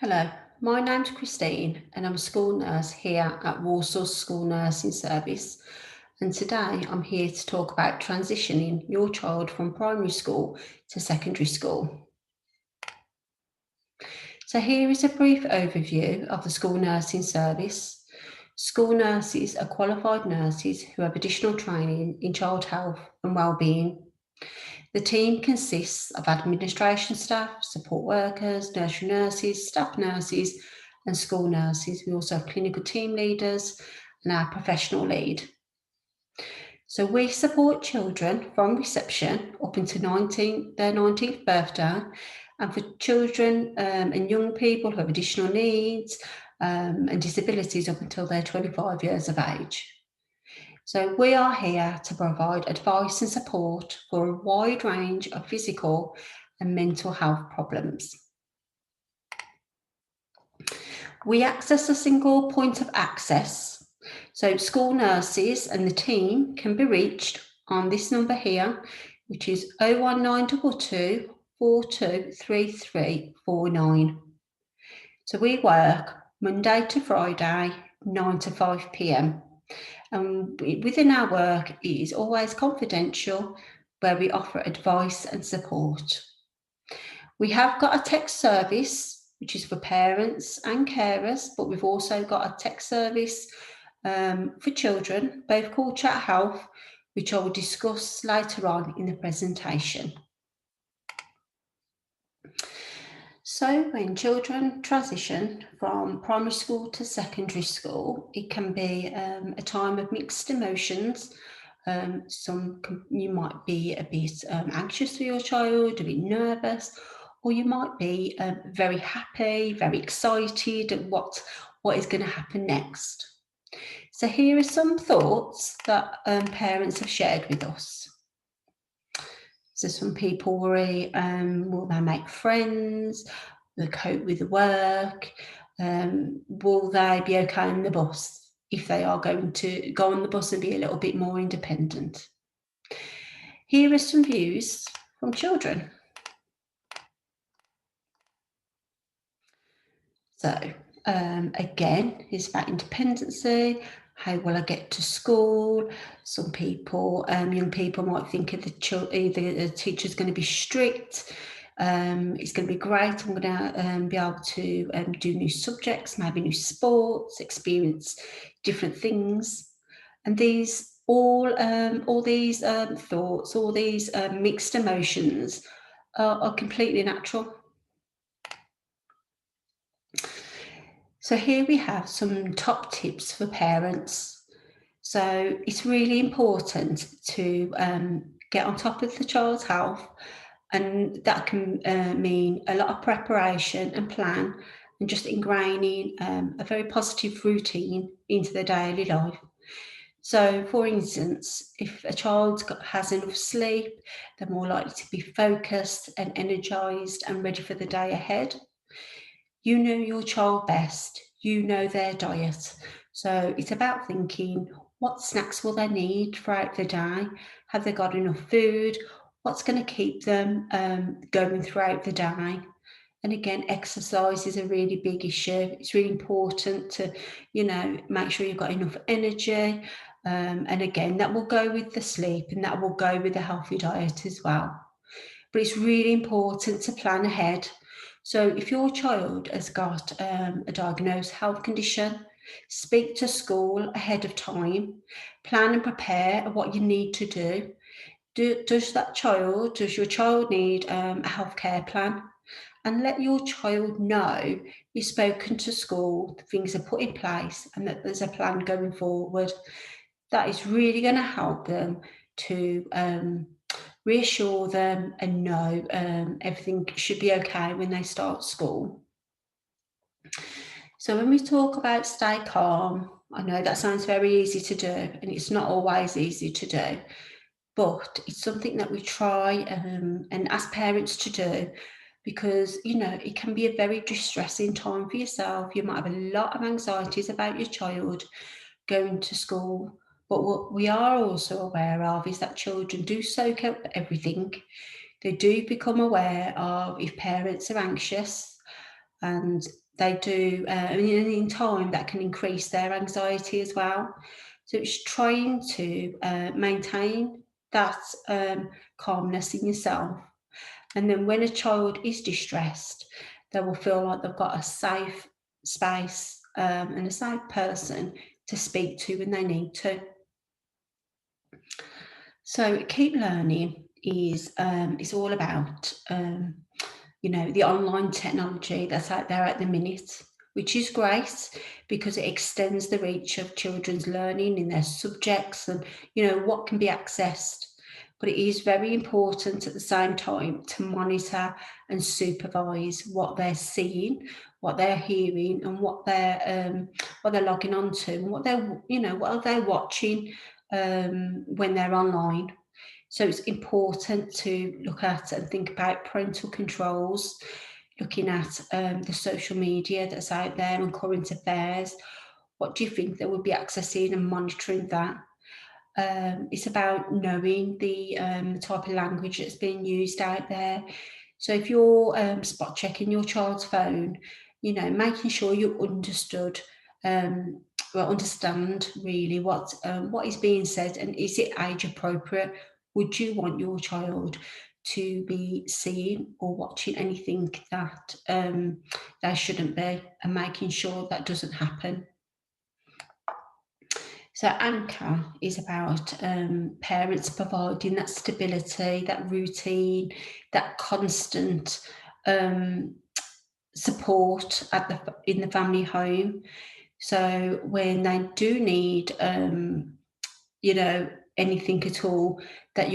Hello, my name's Christine and I'm a school nurse here at Warsaw School Nursing Service. And today I'm here to talk about transitioning your child from primary school to secondary school. So here is a brief overview of the school nursing service. School nurses are qualified nurses who have additional training in child health and wellbeing. The team consists of administration staff, support workers, nursery nurses, staff nurses, and school nurses. We also have clinical team leaders and our professional lead. So we support children from reception up until their 19th birthday, and for children and young people who have additional needs and disabilities up until they're 25 years of age. So we are here to provide advice and support for a wide range of physical and mental health problems. We access a single point of access. So school nurses and the team can be reached on this number here, which is 01922 423349. So we work Monday to Friday, 9 to 5 p.m. And within our work, it is always confidential, where we offer advice and support. We have got a text service, which is for parents and carers, but we've also got a text service for children, both called Chat Health, which I will discuss later on in the presentation. So when children transition from primary school to secondary school, it can be a time of mixed emotions. You might be a bit anxious for your child, a bit nervous, or you might be very happy, very excited at what is going to happen next. So here are some thoughts that parents have shared with us. So some people worry, will they make friends? Will they cope with the work? Will they be okay on the bus if they are going to go on the bus and be a little bit more independent? Here are some views from children. So again, it's about independency. How will I get to school? Some people, young people might think of the teacher's going to be strict. It's going to be great. I'm going to be able to do new subjects, maybe new sports, experience different things. And all these thoughts, all these mixed emotions are completely natural. So here we have some top tips for parents. So it's really important to get on top of the child's health, and that can mean a lot of preparation and plan and just ingraining a very positive routine into their daily life. So, for instance, if a child has enough sleep, they're more likely to be focused and energized and ready for the day ahead. You know your child best, you know their diet. So it's about thinking, what snacks will they need throughout the day? Have they got enough food? What's going to keep them going throughout the day? And again, exercise is a really big issue. It's really important to, make sure you've got enough energy. And again, that will go with the sleep and that will go with the healthy diet as well. But it's really important to plan ahead. So if your child has got a diagnosed health condition, speak to school ahead of time, plan and prepare what you need to do. Does your child need a healthcare plan? And let your child know you've spoken to school, things are put in place, and that there's a plan going forward. That is really going to help them to reassure them and know everything should be okay when they start school. So when we talk about stay calm, I know that sounds very easy to do, and it's not always easy to do, but it's something that we try and ask parents to do, because it can be a very distressing time for yourself. You might have a lot of anxieties about your child going to school, but what we are also aware of is that children do soak up everything. They do become aware of if parents are anxious, and they do, and in time that can increase their anxiety as well. So it's trying to maintain that calmness in yourself. And then when a child is distressed, they will feel like they've got a safe space and a safe person to speak to when they need to. So keep learning is all about the online technology that's out there at the minute, which is great because it extends the reach of children's learning in their subjects and what can be accessed. But it is very important at the same time to monitor and supervise what they're seeing, what they're hearing, and what they're logging onto, and what are they watching when they're online. So it's important to look at and think about parental controls, looking at the social media that's out there and current affairs. What do you think they would be accessing and monitoring that? It's about knowing the type of language that's being used out there. So if you're spot checking your child's phone, making sure you understand really what is being said, and is it age appropriate? Would you want your child to be seeing or watching anything that they shouldn't be, and making sure that doesn't happen? So anchor is about parents providing that stability, that routine, that constant um, support in the family home. So when they do need, you know, anything at all, that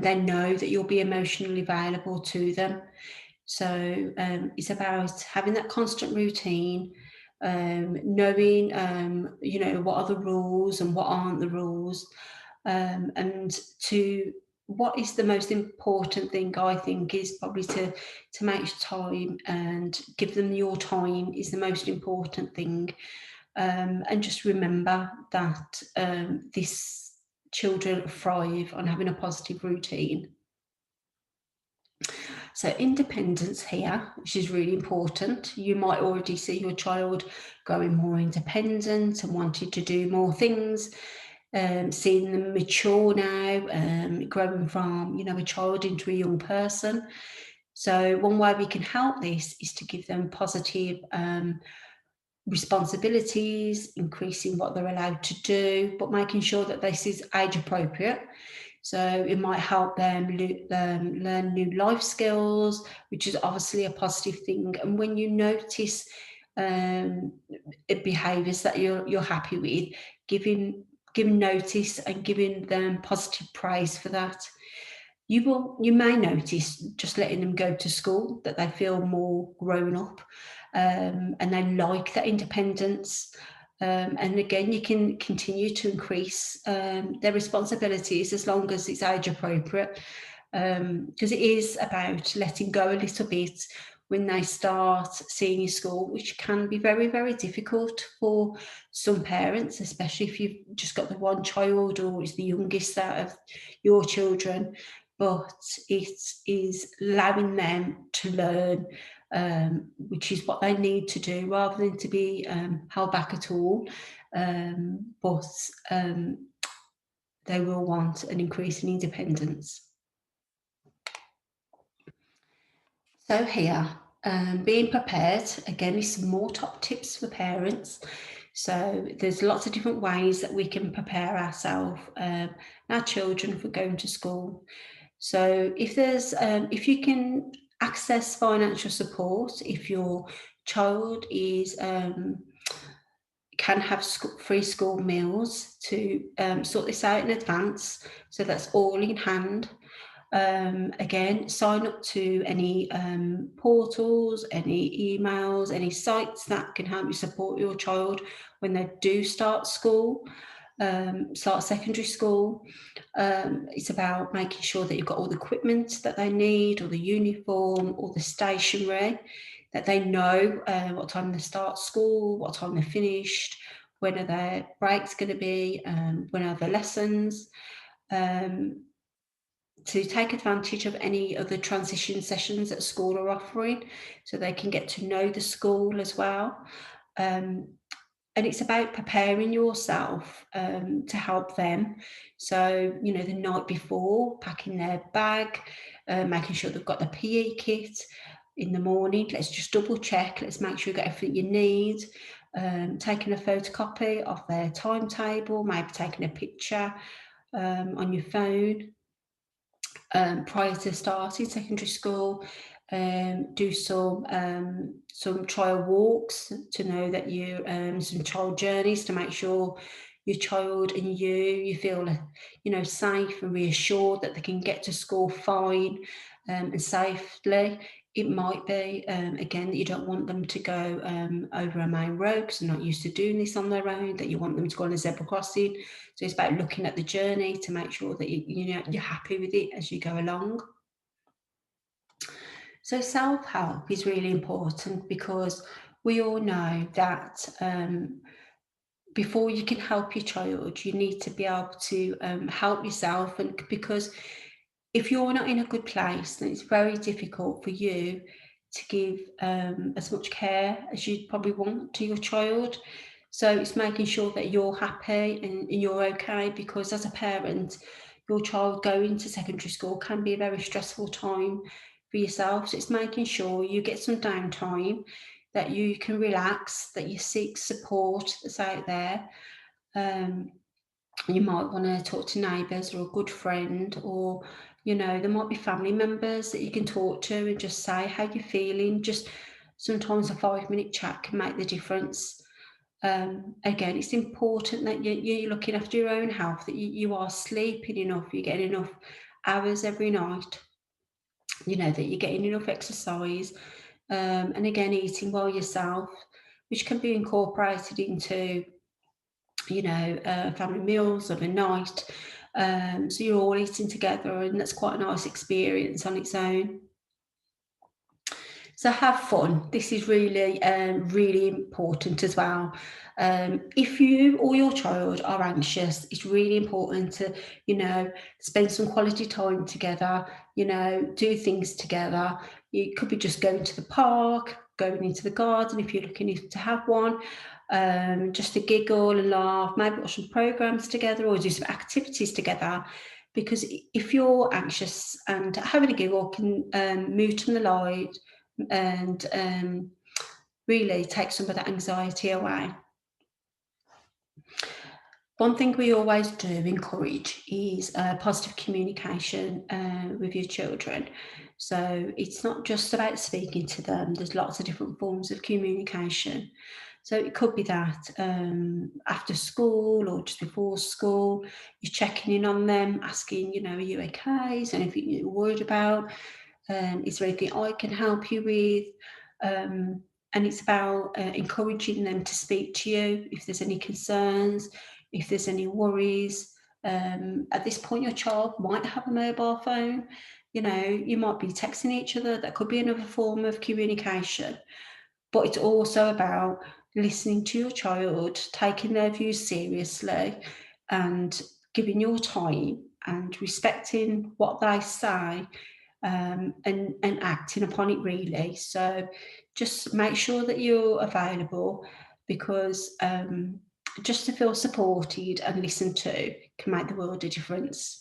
they know that you'll be emotionally available to them. So it's about having that constant routine, knowing, what are the rules and what aren't the rules, and to what is the most important thing, I think, is probably to make time and give them your time is the most important thing, and just remember that this children thrive on having a positive routine. So independence here, which is really important. You might already see your child growing more independent and wanting to do more things, seeing them mature now, growing from, a child into a young person. So one way we can help this is to give them positive responsibilities, increasing what they're allowed to do, but making sure that this is age appropriate. So it might help them learn new life skills, which is obviously a positive thing. And when you notice um, behaviours that you're happy with, giving notice and giving them positive praise for that. You may notice just letting them go to school that they feel more grown up, and they like that independence. And again, you can continue to increase their responsibilities as long as it's age appropriate, because it is about letting go a little bit when they start senior school, which can be very, very difficult for some parents, especially if you've just got the one child or it's the youngest out of your children. But it is allowing them to learn, which is what they need to do, rather than to be held back at all. But they will want an increase in independence. So here, being prepared, again, is some more top tips for parents. So there's lots of different ways that we can prepare ourselves, our children, for going to school. So if you can access financial support, if your child is can have free school meals, to sort this out in advance, so that's all in hand. Again, sign up to any portals, any emails, any sites that can help you support your child when they do start school, start secondary school. It's about making sure that you've got all the equipment that they need, or the uniform, or the stationery, that they know what time they start school, what time they're finished, when are their breaks going to be, when are the lessons. to take advantage of any of the transition sessions that school are offering, so they can get to know the school as well. Um, and it's about preparing yourself to help them. So, the night before, packing their bag, making sure they've got the PE kit. In the morning, let's just double check, let's make sure you got everything you need. Taking a photocopy of their timetable, maybe taking a picture on your phone prior to starting secondary school. Do some trial walks to know that some child journeys to make sure your child and you feel safe and reassured that they can get to school fine and safely. It might be again that you don't want them to go over a main road because they're not used to doing this on their own, that you want them to go on a zebra crossing. So it's about looking at the journey to make sure that you're happy with it as you go along. So self-help is really important because we all know that before you can help your child, you need to be able to help yourself. And because if you're not in a good place, then it's very difficult for you to give as much care as you'd probably want to your child. So it's making sure that you're happy and you're okay, because as a parent, your child going to secondary school can be a very stressful time for yourself. So it's making sure you get some downtime, that you can relax, that you seek support that's out there. Um, you might want to talk to neighbours or a good friend, or there might be family members that you can talk to and just say how you're feeling. Just sometimes a 5-minute chat can make the difference. Again, it's important that you're looking after your own health, that you are sleeping enough, you're getting enough hours every night, that you're getting enough exercise, and again, eating well yourself, which can be incorporated into family meals of a night. So you're all eating together, and that's quite a nice experience on its own. So have fun. This is really, really important as well. If you or your child are anxious, it's really important to, spend some quality time together, do things together. It could be just going to the park, going into the garden if you're looking to have one, just to giggle and laugh, maybe watch some programs together or do some activities together. Because if you're anxious, and having a giggle can move to the light and really take some of that anxiety away. One thing we always do encourage is positive communication with your children. So it's not just about speaking to them, there's lots of different forms of communication. So it could be that after school or just before school, you're checking in on them, asking, are you okay? Is there anything you're worried about? Is there anything I can help you with? And it's about encouraging them to speak to you if there's any concerns, if there's any worries. At this point, your child might have a mobile phone. You might be texting each other. That could be another form of communication. But it's also about listening to your child, taking their views seriously, and giving your time and respecting what they say, and acting upon it really. So just make sure that you're available, because just to feel supported and listened to can make the world a difference.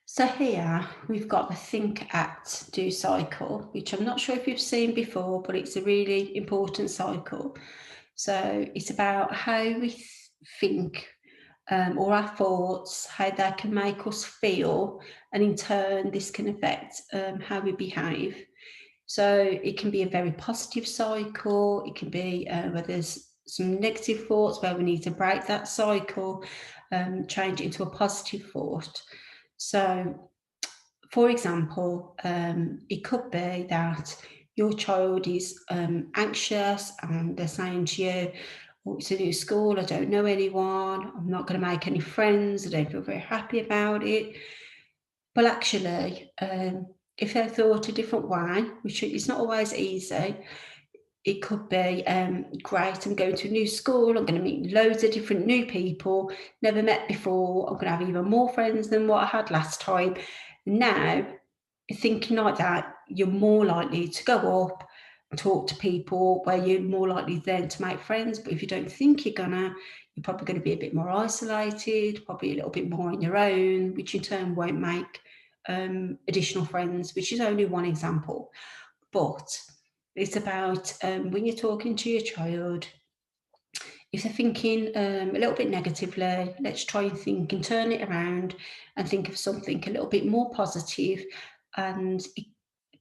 So here we've got the think, act, do cycle, which I'm not sure if you've seen before, but it's a really important cycle. So it's about how we think, or our thoughts, how they can make us feel, and in turn, this can affect how we behave. So it can be a very positive cycle. It can be where there's some negative thoughts, where we need to break that cycle, change it into a positive thought. So, for example, it could be that your child is anxious and they're saying to you, "Oh, it's a new school, I don't know anyone, I'm not going to make any friends, I don't feel very happy about it." But actually, if they thought a different way, which is not always easy, It could be, great, I'm going to a new school, I'm gonna meet loads of different new people, never met before, I'm gonna have even more friends than what I had last time. Now, thinking like that, you're more likely to go up and talk to people where you're more likely then to make friends. But if you don't think you're gonna, you're probably gonna be a bit more isolated, probably a little bit more on your own, which in turn won't make additional friends, which is only one example. But it's about when you're talking to your child, if they're thinking a little bit negatively, let's try and think and turn it around and think of something a little bit more positive, and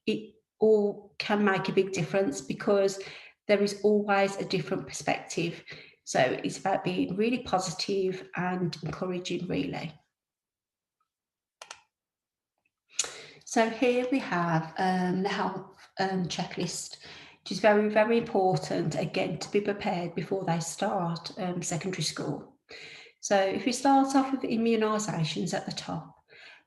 it all can make a big difference because there is always a different perspective. So it's about being really positive and encouraging, really. So here we have the health checklist, which is very, very important, again, to be prepared before they start secondary school. So if we start off with immunisations at the top,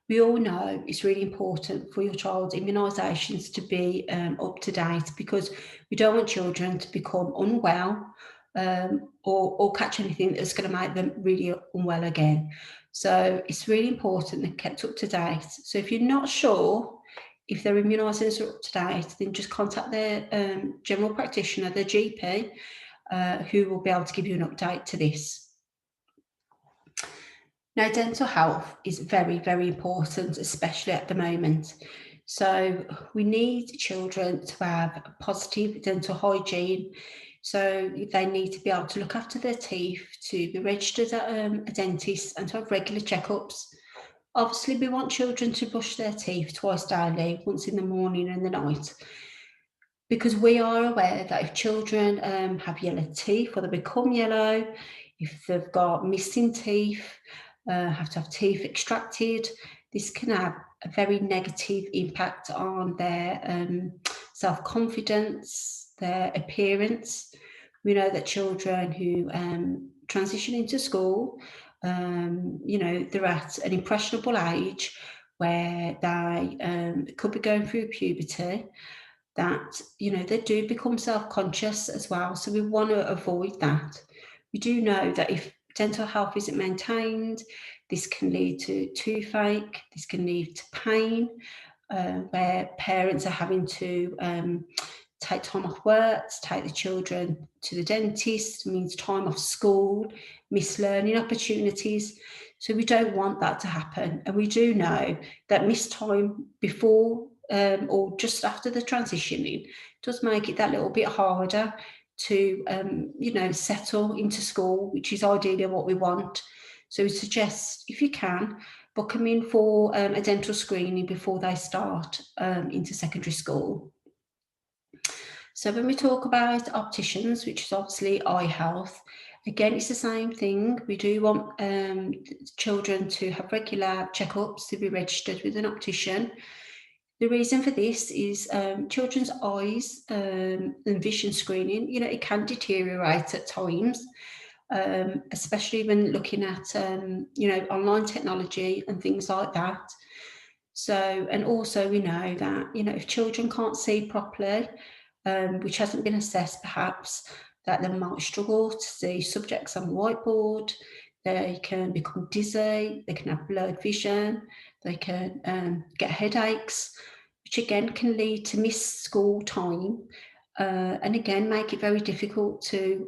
we all know it's really important for your child's immunisations to be up to date, because we don't want children to become unwell or catch anything that's going to make them really unwell again. So it's really important they're kept up to date. So if you're not sure if their immunisations are up to date, then just contact their general practitioner, their GP, who will be able to give you an update to this. Now, dental health is very, very important, especially at the moment. So we need children to have a positive dental hygiene. So they need to be able to look after their teeth, to be registered at a dentist, and to have regular checkups. Obviously, we want children to brush their teeth twice daily, once in the morning and the night, because we are aware that if children have yellow teeth or they become yellow, if they've got missing teeth, have to have teeth extracted, this can have a very negative impact on their self-confidence, their appearance. We know that children who transition into school, they're at an impressionable age where they could be going through puberty, that they do become self-conscious as well, so we want to avoid that. We do know that if dental health isn't maintained, this can lead to toothache, this can lead to pain, where parents are having to take time off work to take the children to the dentist, means time off school, missed learning opportunities. So we don't want that to happen. And we do know that missed time before or just after the transitioning does make it that little bit harder to, settle into school, which is ideally what we want. So we suggest, if you can, book them in for a dental screening before they start into secondary school. So when we talk about opticians, which is obviously eye health, again, it's the same thing. We do want children to have regular checkups, to be registered with an optician. The reason for this is children's eyes and vision screening, it can deteriorate at times, especially when looking at, online technology and things like that. So, and also we know that, if children can't see properly, which hasn't been assessed perhaps, that they might struggle to see subjects on the whiteboard, they can become dizzy, they can have blurred vision, they can get headaches, which again can lead to missed school time, and again make it very difficult to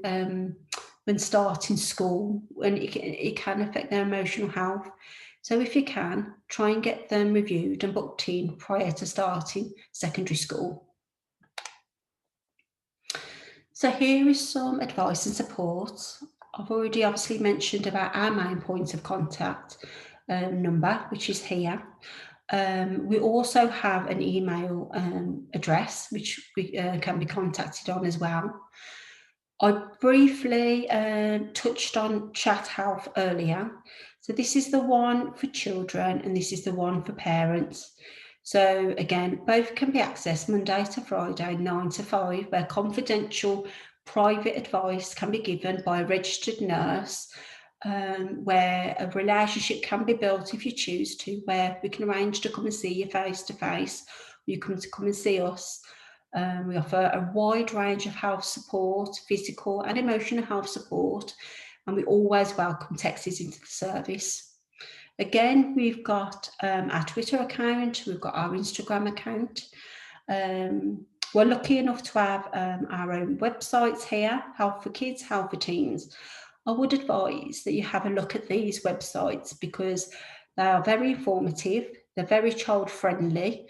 when starting school, and it can affect their emotional health. So if you can, try and get them reviewed and booked in prior to starting secondary school. So here is some advice and support. I've already obviously mentioned about our main point of contact number, which is here. We also have an email address, which we can be contacted on as well. I briefly touched on chat health earlier. So this is the one for children and this is the one for parents. So again, both can be accessed Monday to Friday, 9 to 5, where confidential private advice can be given by a registered nurse, where a relationship can be built if you choose to, where we can arrange to come and see you face to face, or you come and see us. We offer a wide range of health support, physical and emotional health support, and we always welcome texts into the service. Again, we've got our Twitter account, we've got our Instagram account. We're lucky enough to have our own websites here, Health for Kids, Health for Teens. I would advise that you have a look at these websites because they are very informative, they're very child friendly,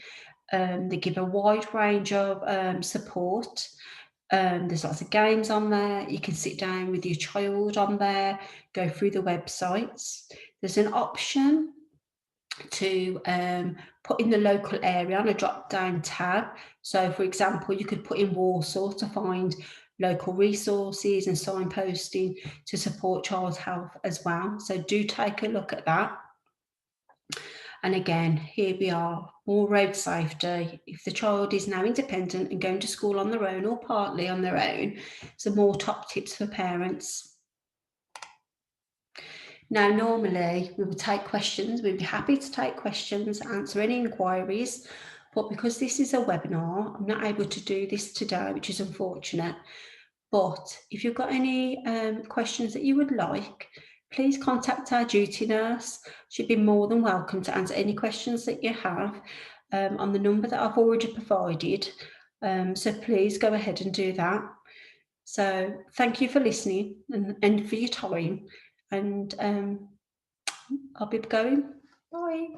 they give a wide range of support. There's lots of games on there. You can sit down with your child on there, go through the websites. There's an option to put in the local area on a drop down tab. So for example, you could put in Warsaw to find local resources and signposting to support child's health as well. So do take a look at that. And again, here we are, more road safety. If the child is now independent and going to school on their own or partly on their own, some more top tips for parents. Now, normally we would take questions. We'd be happy to take questions, answer any inquiries, but because this is a webinar, I'm not able to do this today, which is unfortunate. But if you've got any questions that you would like, please contact our duty nurse. She'd be more than welcome to answer any questions that you have on the number that I've already provided. So please go ahead and do that. So thank you for listening and for your time. And I'll be going. Bye.